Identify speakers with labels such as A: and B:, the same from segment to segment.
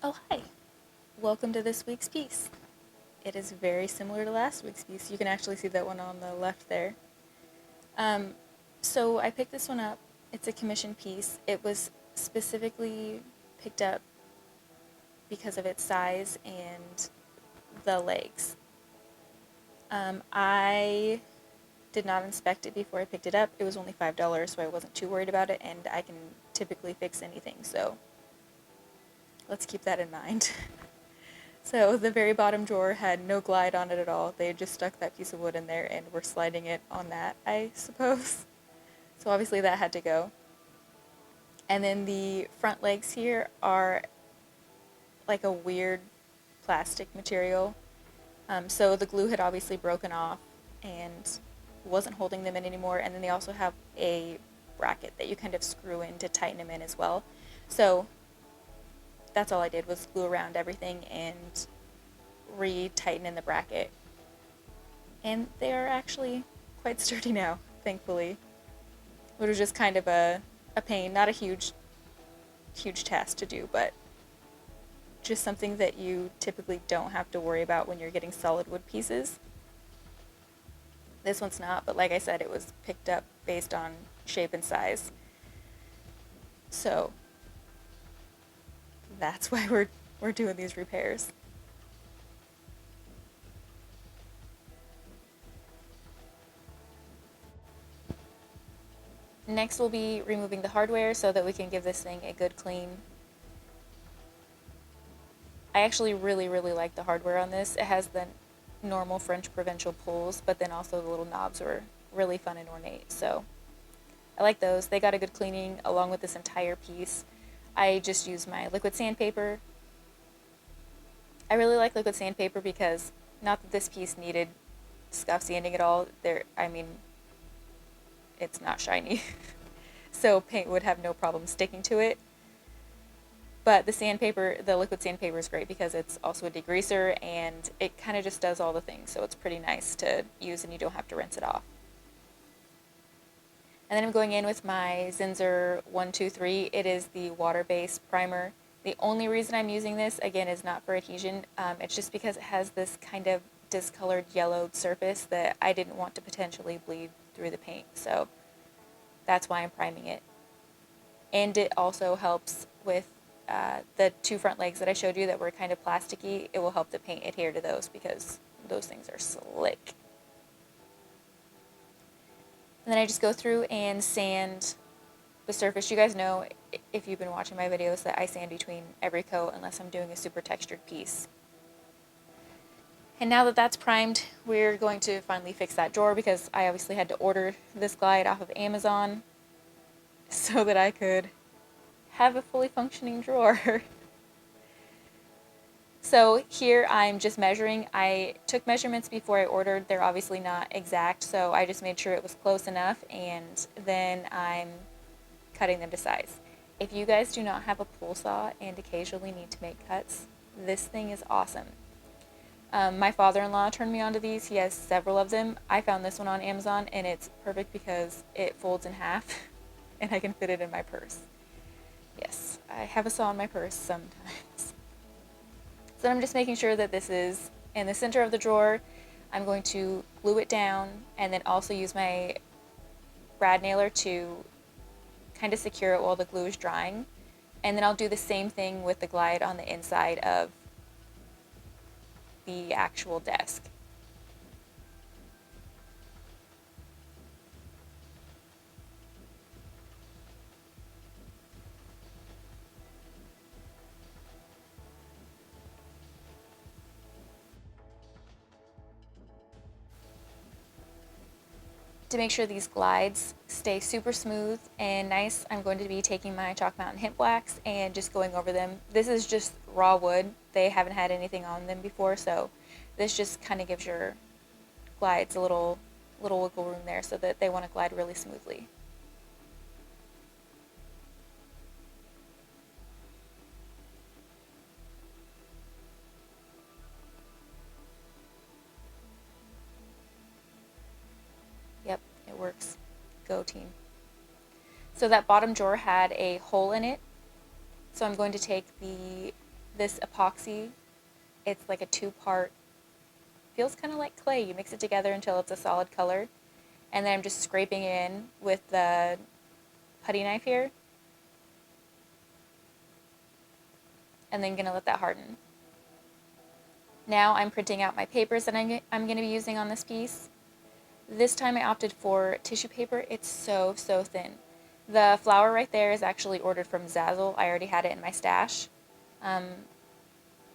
A: Oh, hi. Welcome to this week's piece. It is very similar to last week's piece. You can actually see that one on the left there. Um, so I picked this one up. It's a commission piece. It was specifically picked up because of its size and the legs. I did not inspect it before I picked it up. It was only $5, so I wasn't too worried about it, and I can typically fix anything, so let's keep that in mind. So the very bottom drawer had no glide on it at all. They had just stuck that piece of wood in there and were sliding it on that, I suppose. So obviously that had to go. And then the front legs here are like a weird plastic material. So the glue had obviously broken off and wasn't holding them in anymore. And then they also have a bracket that you kind of screw in to tighten them in as well. So that's all I did was glue around everything and re-tighten in the bracket. And they are actually quite sturdy now, thankfully. It was just kind of a pain, not a huge task to do, but just something that you typically don't have to worry about when you're getting solid wood pieces. This one's not, but like I said, it was picked up based on shape and size. So that's why we're doing these repairs. Next we'll be removing the hardware so that we can give this thing a good clean. I actually really like the hardware on this. It has the normal French Provincial pulls, but then also the little knobs are really fun and ornate, so I like those. They got a good cleaning along with this entire piece. I just used my liquid sandpaper. I really like liquid sandpaper because not that this piece needed scuff sanding at all. I mean, it's not shiny, so paint would have no problem sticking to it. But the liquid sandpaper is great because it's also a degreaser and it kind of just does all the things, so it's pretty nice to use and you don't have to rinse it off. And then I'm going in with my Zinsser 123. It is the water-based primer. The only reason I'm using this, again, is not for adhesion. It's just because it has this kind of discolored yellowed surface that I didn't want to potentially bleed through the paint. So that's why I'm priming it. And it also helps with the two front legs that I showed you that were kind of plasticky. It will help the paint adhere to those because those things are slick. And then I just go through and sand the surface. You guys know, if you've been watching my videos, that I sand between every coat unless I'm doing a super textured piece. And now that that's primed, we're going to finally fix that drawer because I obviously had to order this glide off of Amazon so that I could have a fully functioning drawer. So here I'm just measuring. I took measurements before I ordered. They're obviously not exact, so I just made sure it was close enough, and then I'm cutting them to size. If you guys do not have a pull saw and occasionally need to make cuts, this thing is awesome. My father-in-law turned me onto these. He has several of them. I found this one on Amazon, and it's perfect because it folds in half, and I can fit it in my purse. Yes, I have a saw in my purse sometimes. So I'm just making sure that this is in the center of the drawer. I'm going to glue it down and then also use my brad nailer to kind of secure it while the glue is drying. And then I'll do the same thing with the glide on the inside of the actual desk. To make sure these glides stay super smooth and nice, I'm going to be taking my Chalk Mountain Hint Blacks and just going over them. This is just raw wood. They haven't had anything on them before, so this just kind of gives your glides a little wiggle room there so that they want to glide really smoothly. Yep, it works. Go team. So that bottom drawer had a hole in it. So I'm going to take the this epoxy. It's like a two-part, feels kind of like clay. You mix it together until it's a solid color. And then I'm just scraping it in with the putty knife here. And then gonna let that harden. Now I'm printing out my papers that I'm going to be using on this piece. This time I opted for tissue paper. It's so, so thin. The flower right there is actually ordered from Zazzle. I already had it in my stash.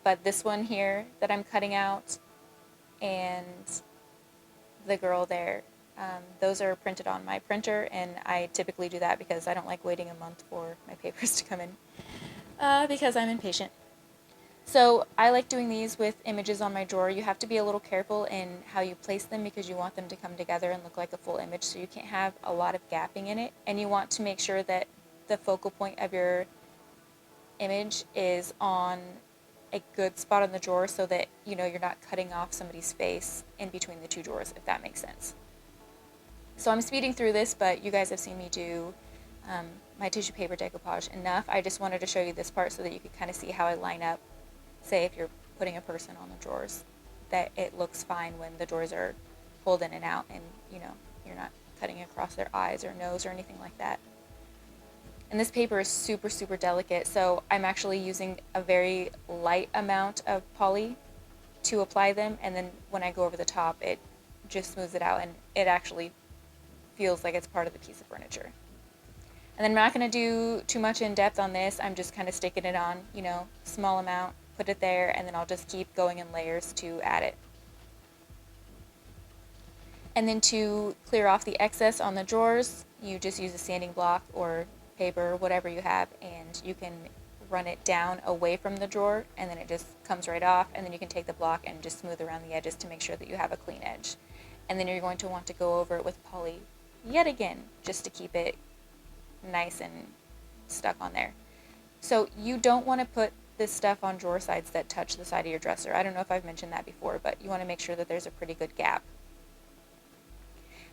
A: But this one here that I'm cutting out and the girl there, those are printed on my printer, and I typically do that because I don't like waiting a month for my papers to come in, because I'm impatient. So I like doing these with images on my drawer. You have to be a little careful in how you place them because you want them to come together and look like a full image, so you can't have a lot of gapping in it, and you want to make sure that the focal point of your image is on a good spot on the drawer so that you're not cutting off somebody's face in between the two drawers, if that makes sense. So I'm speeding through this, but you guys have seen me do my tissue paper decoupage enough. I just wanted to show you this part so that you could kind of see how I line up, say if you're putting a person on the drawers, that it looks fine when the drawers are pulled in and out, and you're not cutting across their eyes or nose or anything like that. And this paper is super, super delicate, so I'm actually using a very light amount of poly to apply them, and then when I go over the top, it just smooths it out, and it actually feels like it's part of the piece of furniture. And then I'm not going to do too much in depth on this. I'm just kind of sticking it on, small amount, put it there, and then I'll just keep going in layers to add it. And then to clear off the excess on the drawers, you just use a sanding block or paper, whatever you have, and you can run it down away from the drawer, and then it just comes right off, and then you can take the block and just smooth around the edges to make sure that you have a clean edge. And then you're going to want to go over it with poly yet again, just to keep it nice and stuck on there. So you don't want to put this stuff on drawer sides that touch the side of your dresser. I don't know if I've mentioned that before, but you want to make sure that there's a pretty good gap.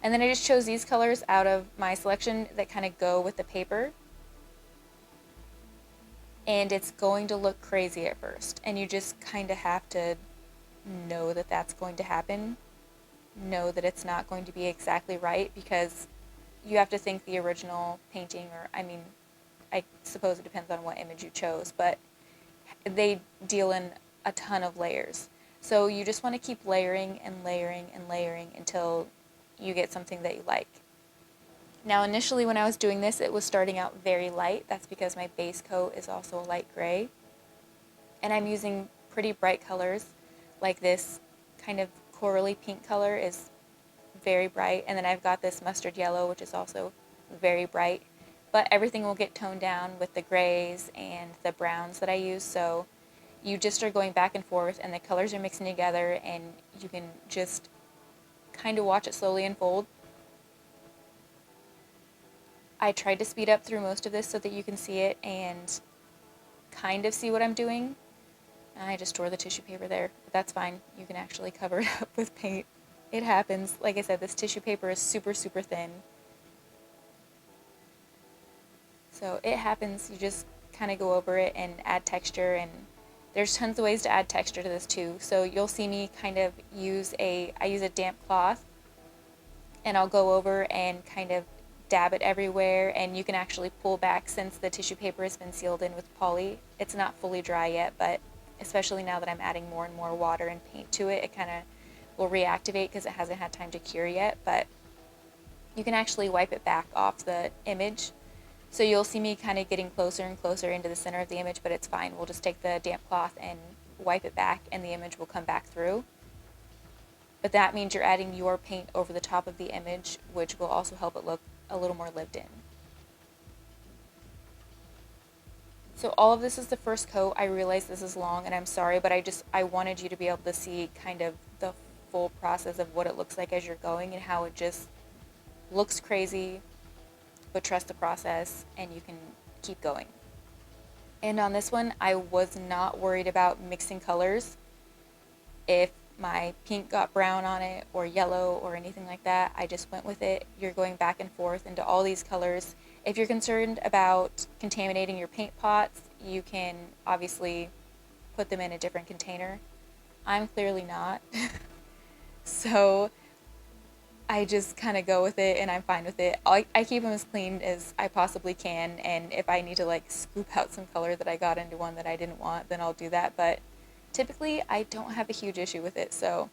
A: And then I just chose these colors out of my selection that kind of go with the paper. And it's going to look crazy at first, and you just kind of have to know that that's going to happen. Know that it's not going to be exactly right, because you have to think the original painting, or I suppose it depends on what image you chose, but they deal in a ton of layers. So you just want to keep layering and layering and layering until you get something that you like. Now initially when I was doing this, it was starting out very light. That's because my base coat is also a light gray. And I'm using pretty bright colors, like this kind of corally pink color is very bright. And then I've got this mustard yellow, which is also very bright. But everything will get toned down with the grays and the browns that I use. So you just are going back and forth, and the colors are mixing together, and you can just kind of watch it slowly unfold. I tried to speed up through most of this so that you can see it and kind of see what I'm doing. And I just tore the tissue paper there, but that's fine. You can actually cover it up with paint. It happens. Like I said, this tissue paper is super, super thin. So it happens. You just kind of go over it and add texture, and there's tons of ways to add texture to this too. So you'll see me kind of I use a damp cloth, and I'll go over and kind of dab it everywhere, and you can actually pull back since the tissue paper has been sealed in with poly. It's not fully dry yet, but especially now that I'm adding more and more water and paint to it, it kind of will reactivate because it hasn't had time to cure yet, but you can actually wipe it back off the image. So you'll see me kind of getting closer and closer into the center of the image, but it's fine. We'll just take the damp cloth and wipe it back, and the image will come back through. But that means you're adding your paint over the top of the image, which will also help it look a little more lived in. So all of this is the first coat. I realize this is long, and I'm sorry, but I wanted you to be able to see kind of the full process of what it looks like as you're going, and how it just looks crazy, but trust the process and you can keep going. And on this one, I was not worried about mixing colors. If my pink got brown on it or yellow or anything like that, I just went with it. You're going back and forth into all these colors. If you're concerned about contaminating your paint pots, you can obviously put them in a different container. I'm clearly not. So I just kind of go with it and I'm fine with it. I keep them as clean as I possibly can, and if I need to like scoop out some color that I got into one that I didn't want, then I'll do that. But typically I don't have a huge issue with it, so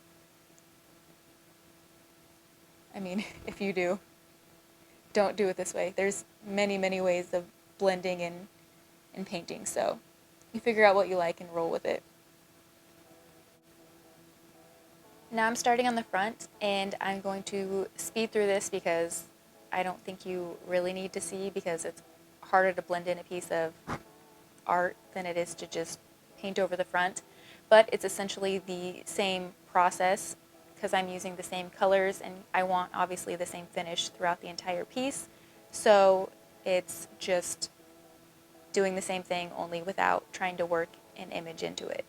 A: I mean, if you do, don't do it this way. There's many, many ways of blending and painting, so you figure out what you like and roll with it. Now I'm starting on the front, and I'm going to speed through this because I don't think you really need to see, because it's harder to blend in a piece of art than it is to just paint over the front. But it's essentially the same process because I'm using the same colors and I want obviously the same finish throughout the entire piece. So it's just doing the same thing, only without trying to work an image into it.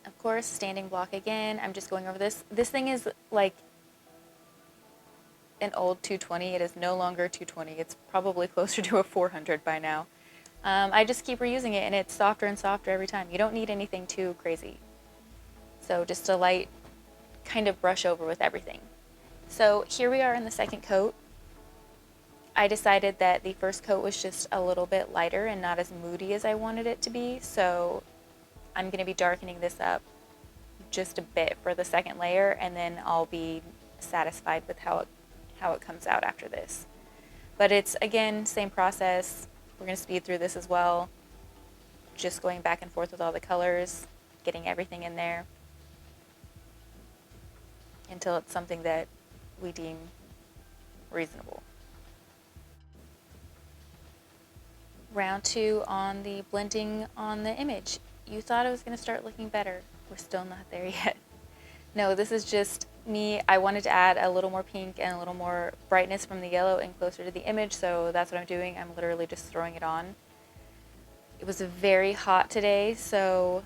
A: Of course, standing block again. I'm just going over this. This thing is like an old 220. It is no longer 220. It's probably closer to a 400 by now. I just keep reusing it, and it's softer and softer every time. You don't need anything too crazy. So just a light kind of brush over with everything. So here we are in the second coat. I decided that the first coat was just a little bit lighter and not as moody as I wanted it to be, so I'm going to be darkening this up just a bit for the second layer, and then I'll be satisfied with how it comes out after this. But it's, again, same process. We're going to speed through this as well, just going back and forth with all the colors, getting everything in there until it's something that we deem reasonable. Round 2 on the blending on the image. You thought it was going to start looking better. We're still not there yet. No, this is just me. I wanted to add a little more pink and a little more brightness from the yellow and closer to the image, so that's what I'm doing. I'm literally just throwing it on. It was very hot today, so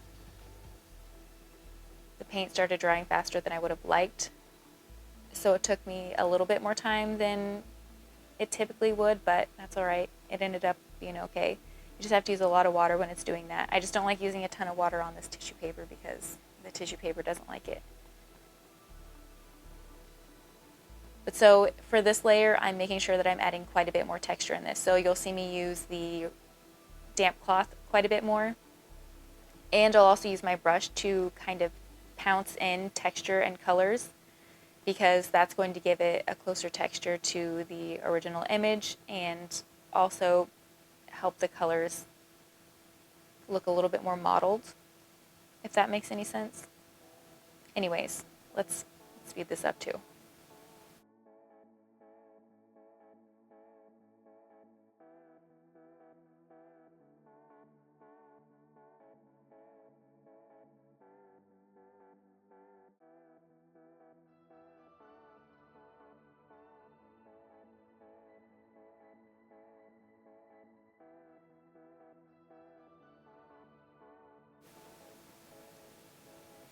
A: the paint started drying faster than I would have liked. So it took me a little bit more time than it typically would, but that's all right. It ended up being okay. You just have to use a lot of water when it's doing that. I just don't like using a ton of water on this tissue paper because the tissue paper doesn't like it. But so for this layer, I'm making sure that I'm adding quite a bit more texture in this. So you'll see me use the damp cloth quite a bit more. And I'll also use my brush to kind of pounce in texture and colors, because that's going to give it a closer texture to the original image and also help the colors look a little bit more modeled, if that makes any sense. Anyways, let's speed this up too.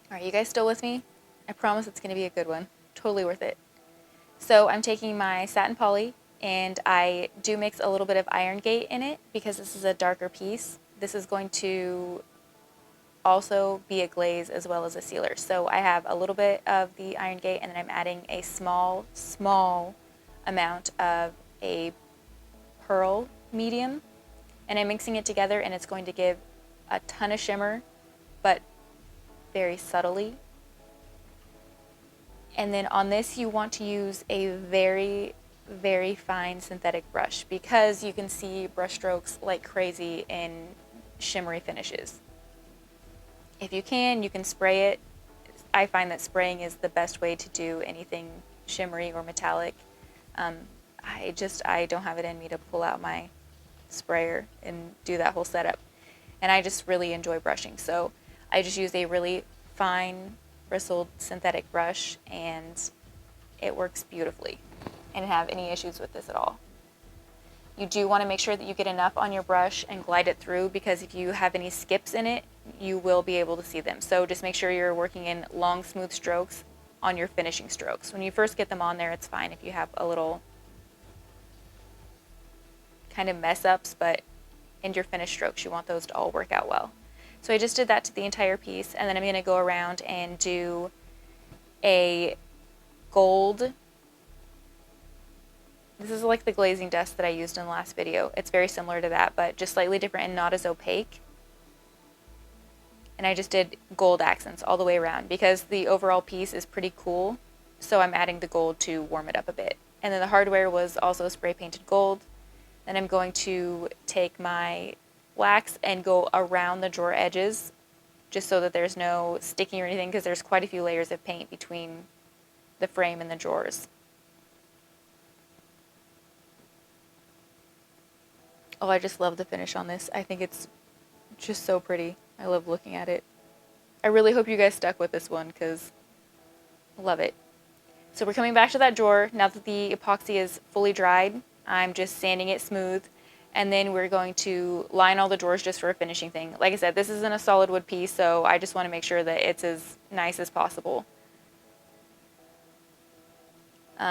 A: All right, you guys still with me? I promise it's going to be a good one. Totally worth it. So I'm taking my satin poly, and I do mix a little bit of iron gate in it because this is a darker piece. This is going to also be a glaze as well as a sealer. So I have a little bit of the iron gate, and then I'm adding a small amount of a pearl medium, and I'm mixing it together, and it's going to give a ton of shimmer, but very subtly. And then on this, you want to use a very, very fine synthetic brush because you can see brush strokes like crazy in shimmery finishes. If you can spray it. I find that spraying is the best way to do anything shimmery or metallic. I don't have it in me to pull out my sprayer and do that whole setup. And I just really enjoy brushing. So I just use a really fine bristled synthetic brush, and it works beautifully. I didn't have any issues with this at all. You do want to make sure that you get enough on your brush and glide it through, because if you have any skips in it, you will be able to see them. So just make sure you're working in long, smooth strokes on your finishing strokes. When you first get them on there, it's fine if you have a little kind of mess ups, but in your finished strokes, you want those to all work out well. So I just did that to the entire piece, and then I'm going to go around and do a gold. This is like the glazing dust that I used in the last video. It's very similar to that, but just slightly different and not as opaque. And I just did gold accents all the way around because the overall piece is pretty cool. So I'm adding the gold to warm it up a bit. And then the hardware was also spray painted gold. Then I'm going to take my wax and go around the drawer edges just so that there's no sticking or anything, because there's quite a few layers of paint between the frame and the drawers. Oh, I just love the finish on this. I think it's just so pretty. I love looking at it. I really hope you guys stuck with this one because I love it. So we're coming back to that drawer. Now that the epoxy is fully dried, I'm just sanding it smooth. And then we're going to line all the drawers just for a finishing thing. Like I said, this isn't a solid wood piece, so I just want to make sure that it's as nice as possible.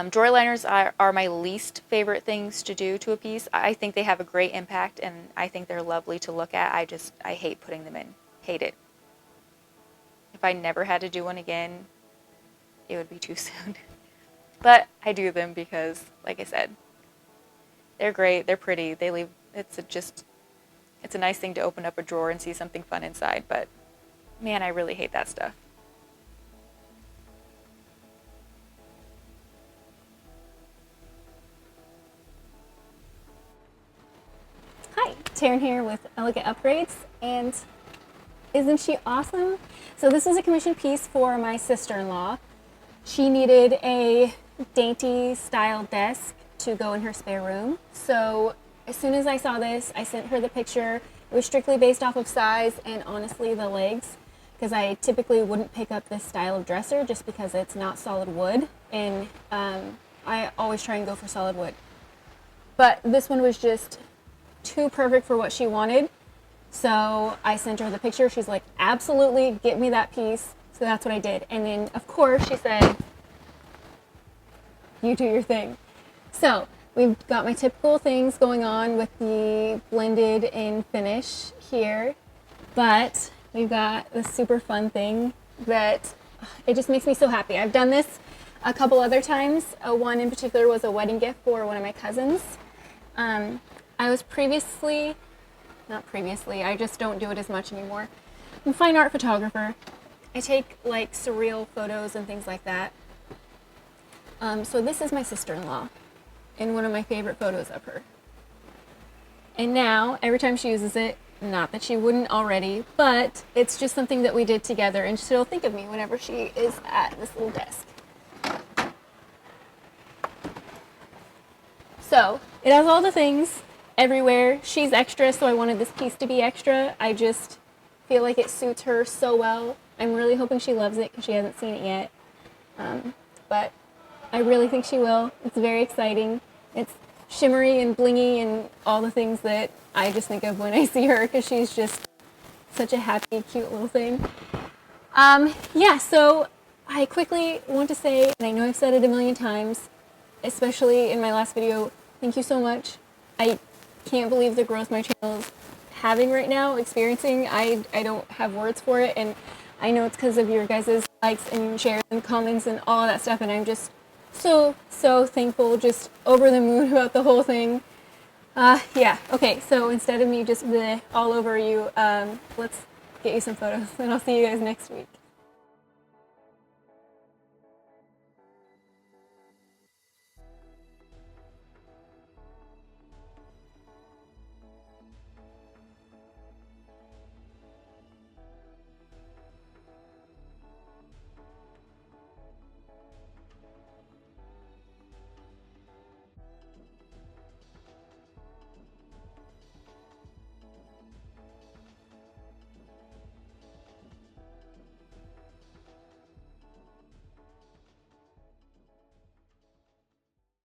A: Drawer liners are my least favorite things to do to a piece. I think they have a great impact, and I think they're lovely to look at. I hate putting them in. Hate it. If I never had to do one again, it would be too soon. But I do them because, like I said, they're great. They're pretty. It's a nice thing to open up a drawer and see something fun inside. But man, I really hate that stuff.
B: Hi, Taryn here with Elegant Upgrades, and isn't she awesome? So this is a commission piece for my sister-in-law. She needed a dainty style desk to go in her spare room. So as soon as I saw this, I sent her the picture. It was strictly based off of size and honestly the legs, because I typically wouldn't pick up this style of dresser just because it's not solid wood, and I always try and go for solid wood. But this one was just too perfect for what she wanted. So I sent her the picture. She's like, absolutely, get me that piece. So that's what I did. And then of course she said, you do your thing. So we've got my typical things going on with the blended in finish here, but we've got this super fun thing that it just makes me so happy. I've done this a couple other times. One in particular was a wedding gift for one of my cousins. I was I just don't do it as much anymore. I'm a fine art photographer. I take like surreal photos and things like that. So this is my sister-in-law in one of my favorite photos of her. And now, every time she uses it, not that she wouldn't already, but it's just something that we did together, and she'll think of me whenever she is at this little desk. So, it has all the things everywhere. She's extra, so I wanted this piece to be extra. I just feel like it suits her so well. I'm really hoping she loves it because she hasn't seen it yet. But I really think she will. It's very exciting. It's shimmery and blingy and all the things that I just think of when I see her, because she's just such a happy, cute little thing. Yeah, so I quickly want to say, and I know I've said it a million times, especially in my last video, thank you so much. I can't believe the growth my channel is having right now, experiencing. I don't have words for it, and I know it's because of your guys' likes and shares and comments and all of that stuff, and I'm just so thankful, just over the moon about the whole thing. Yeah, okay, so instead of me just all over you, let's get you some photos, and I'll see you guys next week.